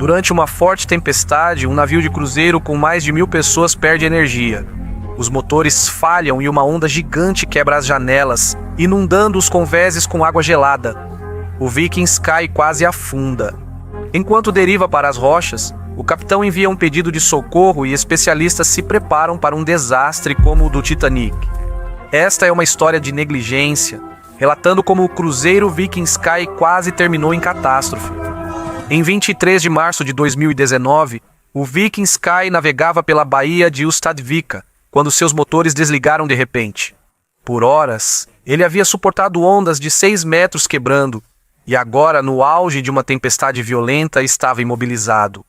Durante uma forte tempestade, um navio de cruzeiro com mais de 1.000 pessoas perde energia. Os motores falham e uma onda gigante quebra as janelas, inundando os convéses com água gelada. O Viking Sky quase afunda. Enquanto deriva para as rochas, o capitão envia um pedido de socorro e especialistas se preparam para um desastre como o do Titanic. Esta é uma história de negligência, relatando como o cruzeiro Viking Sky quase terminou em catástrofe. Em 23 de março de 2019, o Viking Sky navegava pela baía de Ústadvika, quando seus motores desligaram de repente. Por horas, ele havia suportado ondas de 6 metros quebrando, e agora, no auge de uma tempestade violenta, estava imobilizado.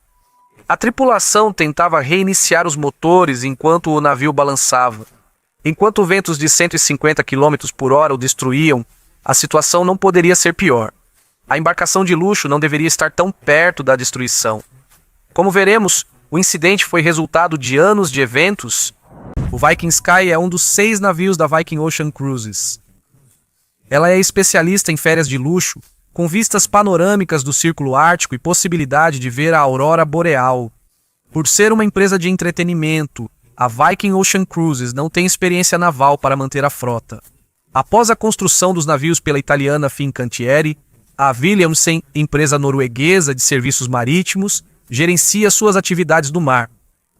A tripulação tentava reiniciar os motores enquanto o navio balançava. Enquanto ventos de 150 km por hora o destruíam, a situação não poderia ser pior. A embarcação de luxo não deveria estar tão perto da destruição. Como veremos, o incidente foi resultado de anos de eventos. O Viking Sky é um dos 6 navios da Viking Ocean Cruises. Ela é especialista em férias de luxo, com vistas panorâmicas do Círculo Ártico e possibilidade de ver a aurora boreal. Por ser uma empresa de entretenimento, a Viking Ocean Cruises não tem experiência naval para manter a frota. Após a construção dos navios pela italiana Fincantieri, a Wilhelmsen, empresa norueguesa de serviços marítimos, gerencia suas atividades no mar.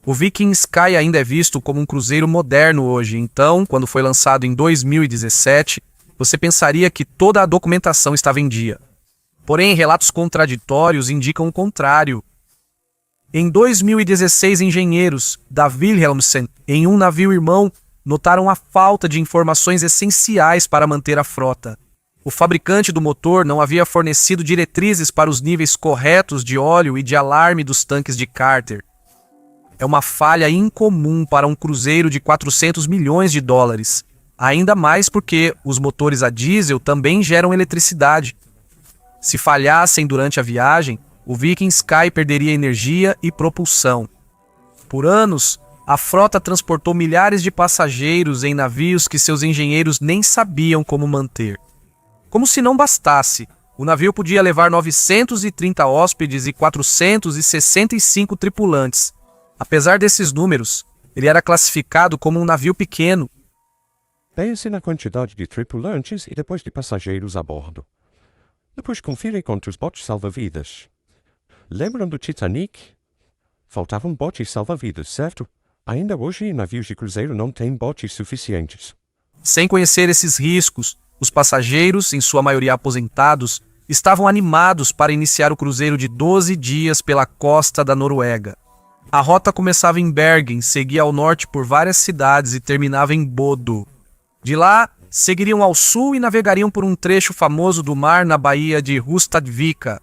O Viking Sky ainda é visto como um cruzeiro moderno hoje, então, quando foi lançado em 2017, você pensaria que toda a documentação estava em dia. Porém, relatos contraditórios indicam o contrário. Em 2016, engenheiros da Wilhelmsen, em um navio irmão, notaram a falta de informações essenciais para manter a frota. O fabricante do motor não havia fornecido diretrizes para os níveis corretos de óleo e de alarme dos tanques de Carter. É uma falha incomum para um cruzeiro de 400 milhões de dólares. Ainda mais porque os motores a diesel também geram eletricidade. Se falhassem durante a viagem, o Viking Sky perderia energia e propulsão. Por anos, a frota transportou milhares de passageiros em navios que seus engenheiros nem sabiam como manter. Como se não bastasse, o navio podia levar 930 hóspedes e 465 tripulantes. Apesar desses números, ele era classificado como um navio pequeno. Pense na quantidade de tripulantes e depois de passageiros a bordo. Depois confira quantos botes salva-vidas. Lembram do Titanic? Faltavam botes salva-vidas, certo? Ainda hoje, navios de cruzeiro não têm botes suficientes. Sem conhecer esses riscos, os passageiros, em sua maioria aposentados, estavam animados para iniciar o cruzeiro de 12 dias pela costa da Noruega. A rota começava em Bergen, seguia ao norte por várias cidades e terminava em Bodo. De lá, seguiriam ao sul e navegariam por um trecho famoso do mar na baía de Ústadvika.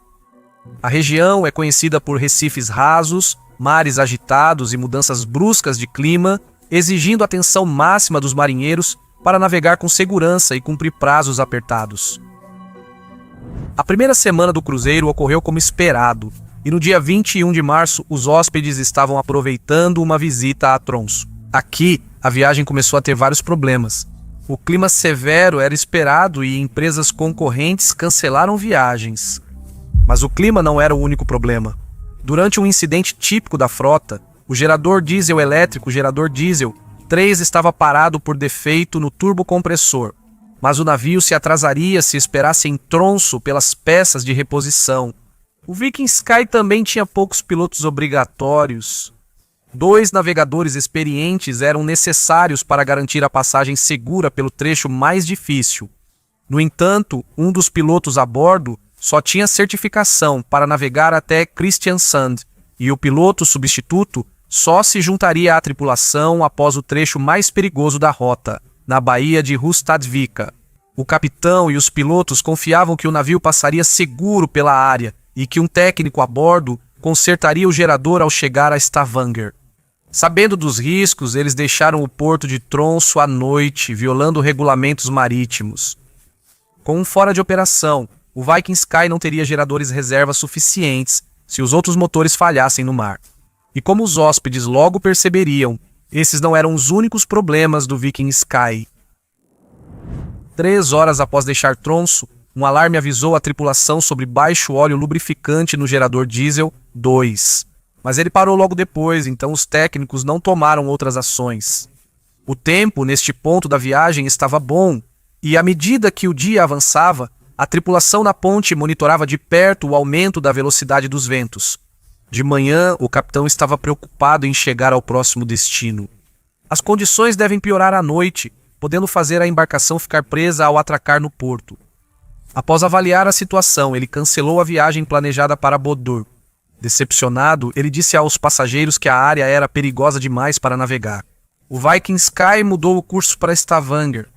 A região é conhecida por recifes rasos, mares agitados e mudanças bruscas de clima, exigindo atenção máxima dos marinheiros para navegar com segurança e cumprir prazos apertados. A primeira semana do cruzeiro ocorreu como esperado, e no dia 21 de março os hóspedes estavam aproveitando uma visita a Tromsø. Aqui, a viagem começou a ter vários problemas. O clima severo era esperado e empresas concorrentes cancelaram viagens. Mas o clima não era o único problema. Durante um incidente típico da frota, o gerador diesel elétrico, gerador diesel 3, estava parado por defeito no turbocompressor, mas o navio se atrasaria se esperasse em Tromsø pelas peças de reposição. O Viking Sky também tinha poucos pilotos obrigatórios. 2 navegadores experientes eram necessários para garantir a passagem segura pelo trecho mais difícil. No entanto, um dos pilotos a bordo só tinha certificação para navegar até Kristiansand, e o piloto substituto só se juntaria à tripulação após o trecho mais perigoso da rota, na baía de Ústadvika. O capitão e os pilotos confiavam que o navio passaria seguro pela área e que um técnico a bordo consertaria o gerador ao chegar a Stavanger. Sabendo dos riscos, eles deixaram o porto de Tromsø à noite, violando regulamentos marítimos. Com um fora de operação, o Viking Sky não teria geradores reserva suficientes se os outros motores falhassem no mar. E como os hóspedes logo perceberiam, esses não eram os únicos problemas do Viking Sky. 3 horas após deixar Tromsø, um alarme avisou a tripulação sobre baixo óleo lubrificante no gerador diesel 2. Mas ele parou logo depois, então os técnicos não tomaram outras ações. O tempo, neste ponto da viagem, estava bom, e à medida que o dia avançava, a tripulação na ponte monitorava de perto o aumento da velocidade dos ventos. De manhã, o capitão estava preocupado em chegar ao próximo destino. As condições devem piorar à noite, podendo fazer a embarcação ficar presa ao atracar no porto. Após avaliar a situação, ele cancelou a viagem planejada para Bodor. Decepcionado, ele disse aos passageiros que a área era perigosa demais para navegar. O Viking Sky mudou o curso para Stavanger.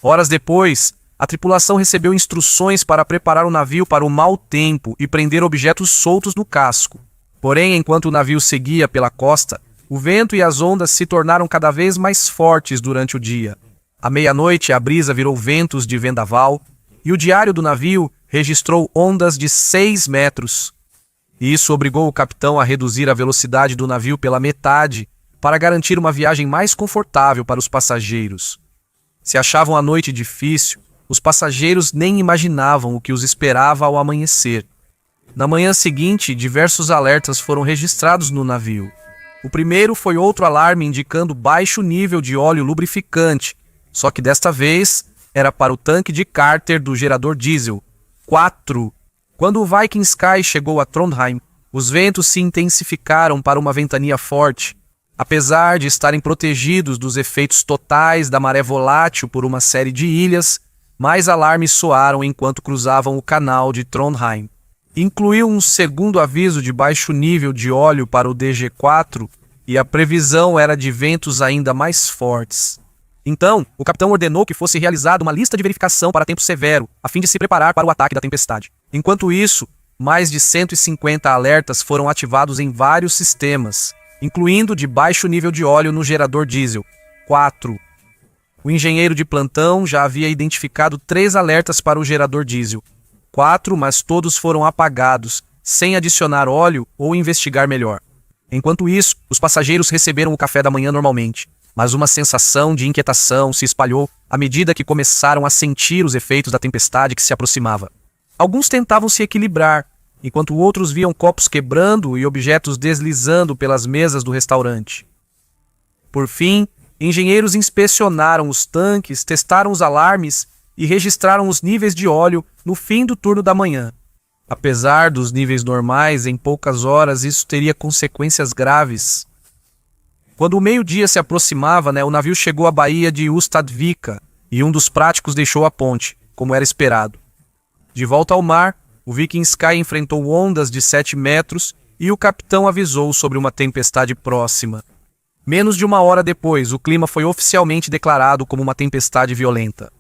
Horas depois, a tripulação recebeu instruções para preparar o navio para o mau tempo e prender objetos soltos no casco. Porém, enquanto o navio seguia pela costa, o vento e as ondas se tornaram cada vez mais fortes durante o dia. À meia-noite, a brisa virou ventos de vendaval e o diário do navio registrou ondas de 6 metros. Isso obrigou o capitão a reduzir a velocidade do navio pela metade para garantir uma viagem mais confortável para os passageiros. Se achavam a noite difícil, os passageiros nem imaginavam o que os esperava ao amanhecer. Na manhã seguinte, diversos alertas foram registrados no navio. O primeiro foi outro alarme indicando baixo nível de óleo lubrificante, só que desta vez era para o tanque de cárter do gerador diesel. 4. Quando o Viking Sky chegou a Trondheim, os ventos se intensificaram para uma ventania forte. Apesar de estarem protegidos dos efeitos totais da maré volátil por uma série de ilhas, mais alarmes soaram enquanto cruzavam o canal de Trondheim. Incluiu um segundo aviso de baixo nível de óleo para o DG4 e a previsão era de ventos ainda mais fortes. Então, o capitão ordenou que fosse realizada uma lista de verificação para tempo severo, a fim de se preparar para o ataque da tempestade. Enquanto isso, mais de 150 alertas foram ativados em vários sistemas, incluindo de baixo nível de óleo no gerador diesel. 4. O engenheiro de plantão já havia identificado 3 alertas para o gerador diesel. 4, mas todos foram apagados, sem adicionar óleo ou investigar melhor. Enquanto isso, os passageiros receberam o café da manhã normalmente, mas uma sensação de inquietação se espalhou à medida que começaram a sentir os efeitos da tempestade que se aproximava. Alguns tentavam se equilibrar, enquanto outros viam copos quebrando e objetos deslizando pelas mesas do restaurante. Por fim, engenheiros inspecionaram os tanques, testaram os alarmes e registraram os níveis de óleo no fim do turno da manhã. Apesar dos níveis normais, em poucas horas isso teria consequências graves. Quando o meio-dia se aproximava, o navio chegou à baía de Ustadvika e um dos práticos deixou a ponte, como era esperado. De volta ao mar, o Viking Sky enfrentou ondas de 7 metros e o capitão avisou sobre uma tempestade próxima. Menos de uma hora depois, o clima foi oficialmente declarado como uma tempestade violenta.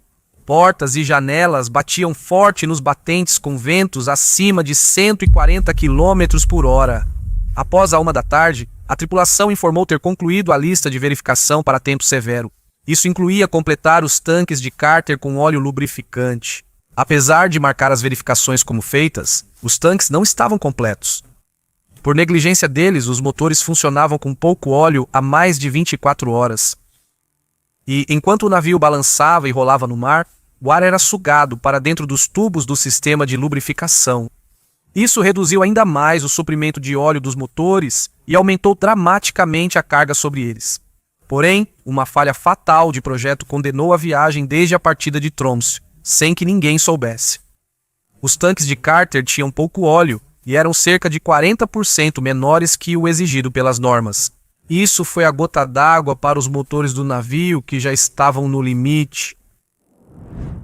Portas e janelas batiam forte nos batentes com ventos acima de 140 km por hora. Após a 1 da tarde, a tripulação informou ter concluído a lista de verificação para tempo severo. Isso incluía completar os tanques de cárter com óleo lubrificante. Apesar de marcar as verificações como feitas, os tanques não estavam completos. Por negligência deles, os motores funcionavam com pouco óleo há mais de 24 horas. E, enquanto o navio balançava e rolava no mar, o ar era sugado para dentro dos tubos do sistema de lubrificação. Isso reduziu ainda mais o suprimento de óleo dos motores e aumentou dramaticamente a carga sobre eles. Porém, uma falha fatal de projeto condenou a viagem desde a partida de Tromsø, sem que ninguém soubesse. Os tanques de cárter tinham pouco óleo e eram cerca de 40% menores que o exigido pelas normas. Isso foi a gota d'água para os motores do navio, que já estavam no limite.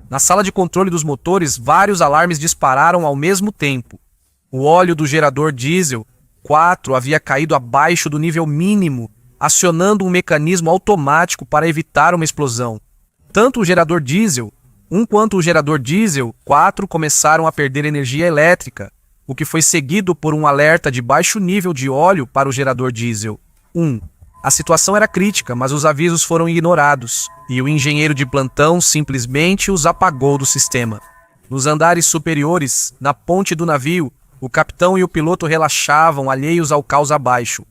Na sala de controle dos motores, vários alarmes dispararam ao mesmo tempo. O óleo do gerador diesel 4 havia caído abaixo do nível mínimo, acionando um mecanismo automático para evitar uma explosão. Tanto o gerador diesel 1 quanto o gerador diesel 4 começaram a perder energia elétrica, o que foi seguido por um alerta de baixo nível de óleo para o gerador diesel 1. A situação era crítica, mas os avisos foram ignorados, e o engenheiro de plantão simplesmente os apagou do sistema. Nos andares superiores, na ponte do navio, o capitão e o piloto relaxavam, alheios ao caos abaixo.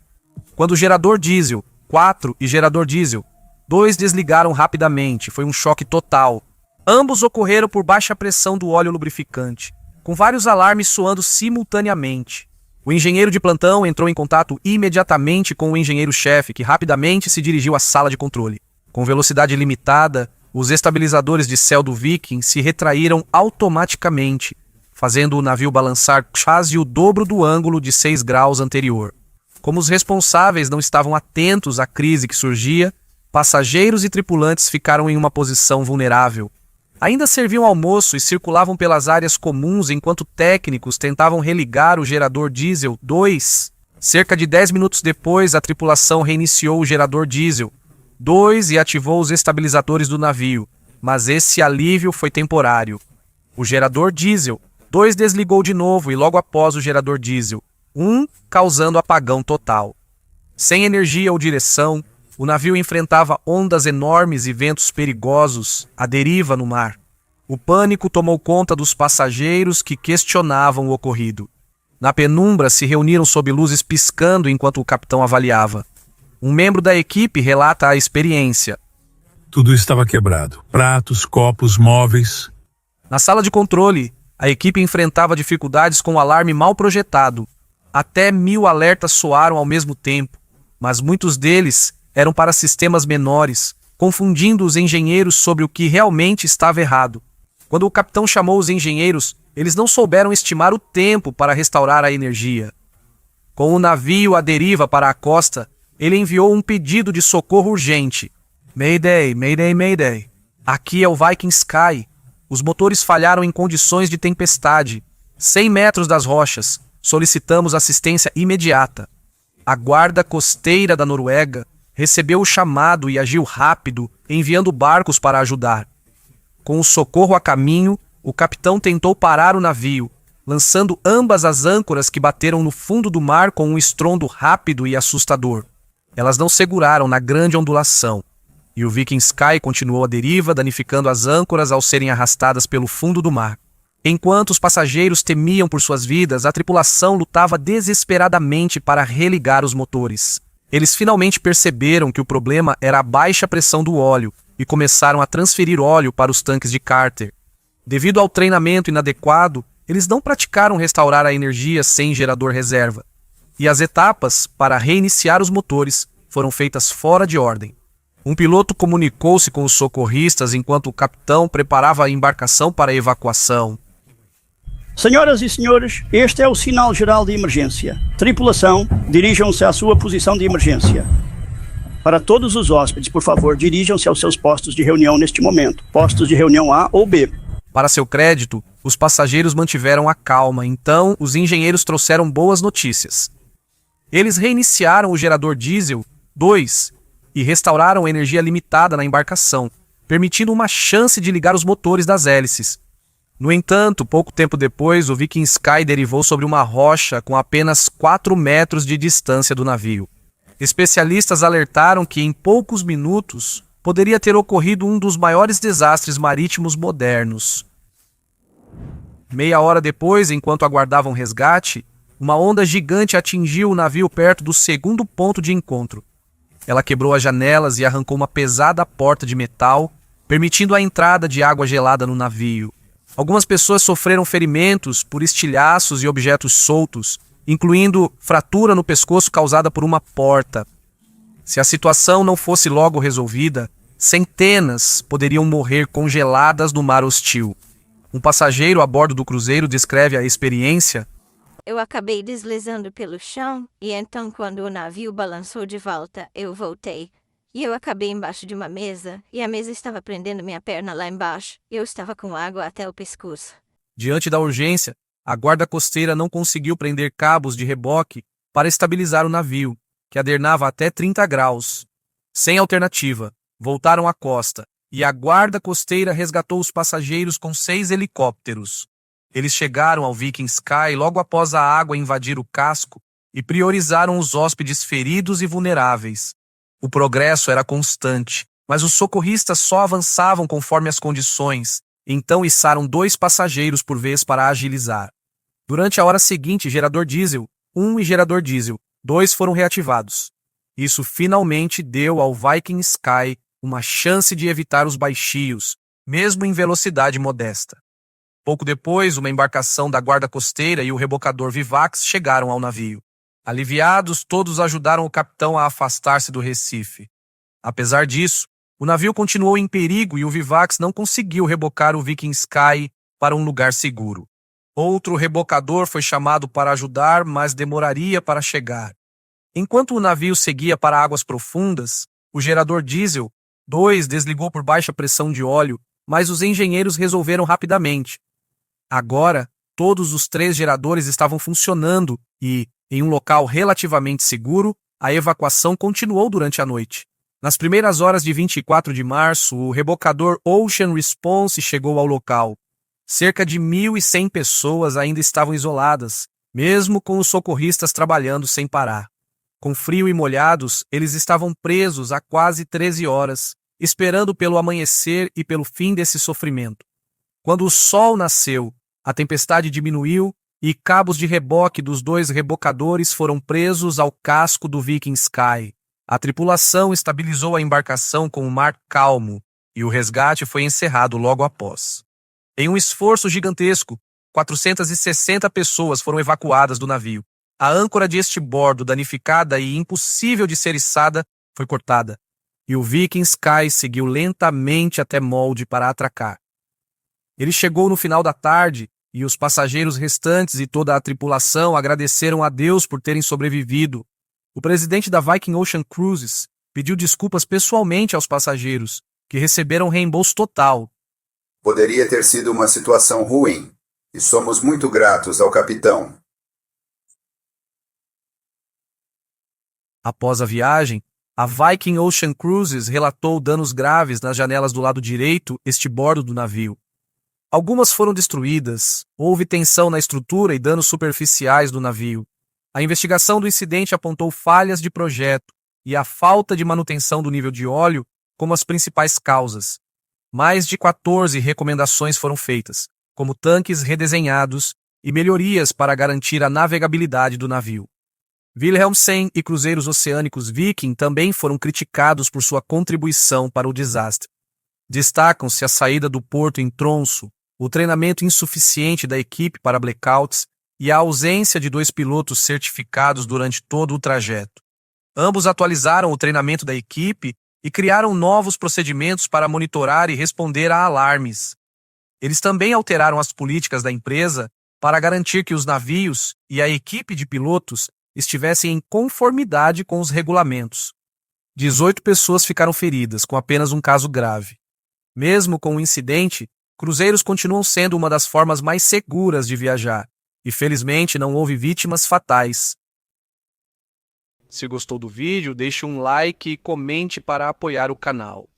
Quando o gerador diesel 4 e gerador diesel 2 desligaram rapidamente, foi um choque total. Ambos ocorreram por baixa pressão do óleo lubrificante, com vários alarmes soando simultaneamente. O engenheiro de plantão entrou em contato imediatamente com o engenheiro-chefe, que rapidamente se dirigiu à sala de controle. Com velocidade limitada, os estabilizadores de céu do Viking se retraíram automaticamente, fazendo o navio balançar quase o dobro do ângulo de 6 graus anterior. Como os responsáveis não estavam atentos à crise que surgia, passageiros e tripulantes ficaram em uma posição vulnerável. Ainda serviam almoço e circulavam pelas áreas comuns enquanto técnicos tentavam religar o gerador diesel 2. Cerca de 10 minutos depois, a tripulação reiniciou o gerador diesel 2 e ativou os estabilizadores do navio, mas esse alívio foi temporário. O gerador diesel 2 desligou de novo e logo após o gerador diesel 1, causando apagão total. Sem energia ou direção, o navio enfrentava ondas enormes e ventos perigosos, à deriva no mar. O pânico tomou conta dos passageiros que questionavam o ocorrido. Na penumbra, se reuniram sob luzes piscando enquanto o capitão avaliava. Um membro da equipe relata a experiência. Tudo estava quebrado. Pratos, copos, móveis. Na sala de controle, a equipe enfrentava dificuldades com o alarme mal projetado. Até 1000 alertas soaram ao mesmo tempo, mas muitos deles eram para sistemas menores, confundindo os engenheiros sobre o que realmente estava errado. Quando o capitão chamou os engenheiros, eles não souberam estimar o tempo para restaurar a energia. Com o navio à deriva para a costa, ele enviou um pedido de socorro urgente. Mayday, Mayday, Mayday. Aqui é o Viking Sky. Os motores falharam em condições de tempestade. 100 metros das rochas. Solicitamos assistência imediata. A guarda costeira da Noruega recebeu o chamado e agiu rápido, enviando barcos para ajudar. Com o socorro a caminho, o capitão tentou parar o navio, lançando ambas as âncoras que bateram no fundo do mar com um estrondo rápido e assustador. Elas não seguraram na grande ondulação, e o Viking Sky continuou à deriva, danificando as âncoras ao serem arrastadas pelo fundo do mar. Enquanto os passageiros temiam por suas vidas, a tripulação lutava desesperadamente para religar os motores. Eles finalmente perceberam que o problema era a baixa pressão do óleo e começaram a transferir óleo para os tanques de Carter. Devido ao treinamento inadequado, eles não praticaram restaurar a energia sem gerador reserva, e as etapas para reiniciar os motores foram feitas fora de ordem. Um piloto comunicou-se com os socorristas enquanto o capitão preparava a embarcação para a evacuação. Senhoras e senhores, este é o sinal geral de emergência. Tripulação, dirijam-se à sua posição de emergência. Para todos os hóspedes, por favor, dirijam-se aos seus postos de reunião neste momento. Postos de reunião A ou B. Para seu crédito, os passageiros mantiveram a calma, então os engenheiros trouxeram boas notícias. Eles reiniciaram o gerador diesel 2 e restauraram a energia limitada na embarcação, permitindo uma chance de ligar os motores das hélices. No entanto, pouco tempo depois, o Viking Sky derivou sobre uma rocha com apenas 4 metros de distância do navio. Especialistas alertaram que em poucos minutos poderia ter ocorrido um dos maiores desastres marítimos modernos. Meia hora depois, enquanto aguardavam resgate, uma onda gigante atingiu o navio perto do segundo ponto de encontro. Ela quebrou as janelas e arrancou uma pesada porta de metal, permitindo a entrada de água gelada no navio. Algumas pessoas sofreram ferimentos por estilhaços e objetos soltos, incluindo fratura no pescoço causada por uma porta. Se a situação não fosse logo resolvida, centenas poderiam morrer congeladas no mar hostil. Um passageiro a bordo do cruzeiro descreve a experiência. Eu acabei deslizando pelo chão, e então quando o navio balançou de volta, eu voltei. E eu acabei embaixo de uma mesa, e a mesa estava prendendo minha perna lá embaixo, e eu estava com água até o pescoço. Diante da urgência, a guarda costeira não conseguiu prender cabos de reboque para estabilizar o navio, que adernava até 30 graus. Sem alternativa, voltaram à costa, e a guarda costeira resgatou os passageiros com 6 helicópteros. Eles chegaram ao Viking Sky logo após a água invadir o casco e priorizaram os hóspedes feridos e vulneráveis. O progresso era constante, mas os socorristas só avançavam conforme as condições, então içaram 2 passageiros por vez para agilizar. Durante a hora seguinte, gerador diesel 1 e gerador diesel 2 foram reativados. Isso finalmente deu ao Viking Sky uma chance de evitar os baixios, mesmo em velocidade modesta. Pouco depois, uma embarcação da guarda costeira e o rebocador Vivax chegaram ao navio. Aliviados, todos ajudaram o capitão a afastar-se do Recife. Apesar disso, o navio continuou em perigo e o Vivax não conseguiu rebocar o Viking Sky para um lugar seguro. Outro rebocador foi chamado para ajudar, mas demoraria para chegar. Enquanto o navio seguia para águas profundas, o gerador diesel 2 desligou por baixa pressão de óleo, mas os engenheiros resolveram rapidamente. Agora, todos os 3 geradores estavam funcionando e, em um local relativamente seguro, a evacuação continuou durante a noite. Nas primeiras horas de 24 de março, o rebocador Ocean Response chegou ao local. Cerca de 1.100 pessoas ainda estavam isoladas, mesmo com os socorristas trabalhando sem parar. Com frio e molhados, eles estavam presos há quase 13 horas, esperando pelo amanhecer e pelo fim desse sofrimento. Quando o sol nasceu, a tempestade diminuiu e cabos de reboque dos 2 rebocadores foram presos ao casco do Viking Sky. A tripulação estabilizou a embarcação com o mar calmo e o resgate foi encerrado logo após. Em um esforço gigantesco, 460 pessoas foram evacuadas do navio. A âncora de estibordo, danificada e impossível de ser içada, foi cortada, e o Viking Sky seguiu lentamente até Molde para atracar. Ele chegou no final da tarde e os passageiros restantes e toda a tripulação agradeceram a Deus por terem sobrevivido. O presidente da Viking Ocean Cruises pediu desculpas pessoalmente aos passageiros, que receberam reembolso total. Poderia ter sido uma situação ruim, e somos muito gratos ao capitão. Após a viagem, a Viking Ocean Cruises relatou danos graves nas janelas do lado direito estibordo do navio. Algumas foram destruídas, houve tensão na estrutura e danos superficiais do navio. A investigação do incidente apontou falhas de projeto e a falta de manutenção do nível de óleo como as principais causas. Mais de 14 recomendações foram feitas, como tanques redesenhados e melhorias para garantir a navegabilidade do navio. Wilhelmsen e cruzeiros oceânicos Viking também foram criticados por sua contribuição para o desastre. Destacam-se a saída do porto em Tronço, o treinamento insuficiente da equipe para blackouts e a ausência de 2 pilotos certificados durante todo o trajeto. Ambos atualizaram o treinamento da equipe e criaram novos procedimentos para monitorar e responder a alarmes. Eles também alteraram as políticas da empresa para garantir que os navios e a equipe de pilotos estivessem em conformidade com os regulamentos. 18 pessoas ficaram feridas, com apenas um caso grave. Mesmo com o incidente, cruzeiros continuam sendo uma das formas mais seguras de viajar, e felizmente não houve vítimas fatais. Se gostou do vídeo, deixe um like e comente para apoiar o canal.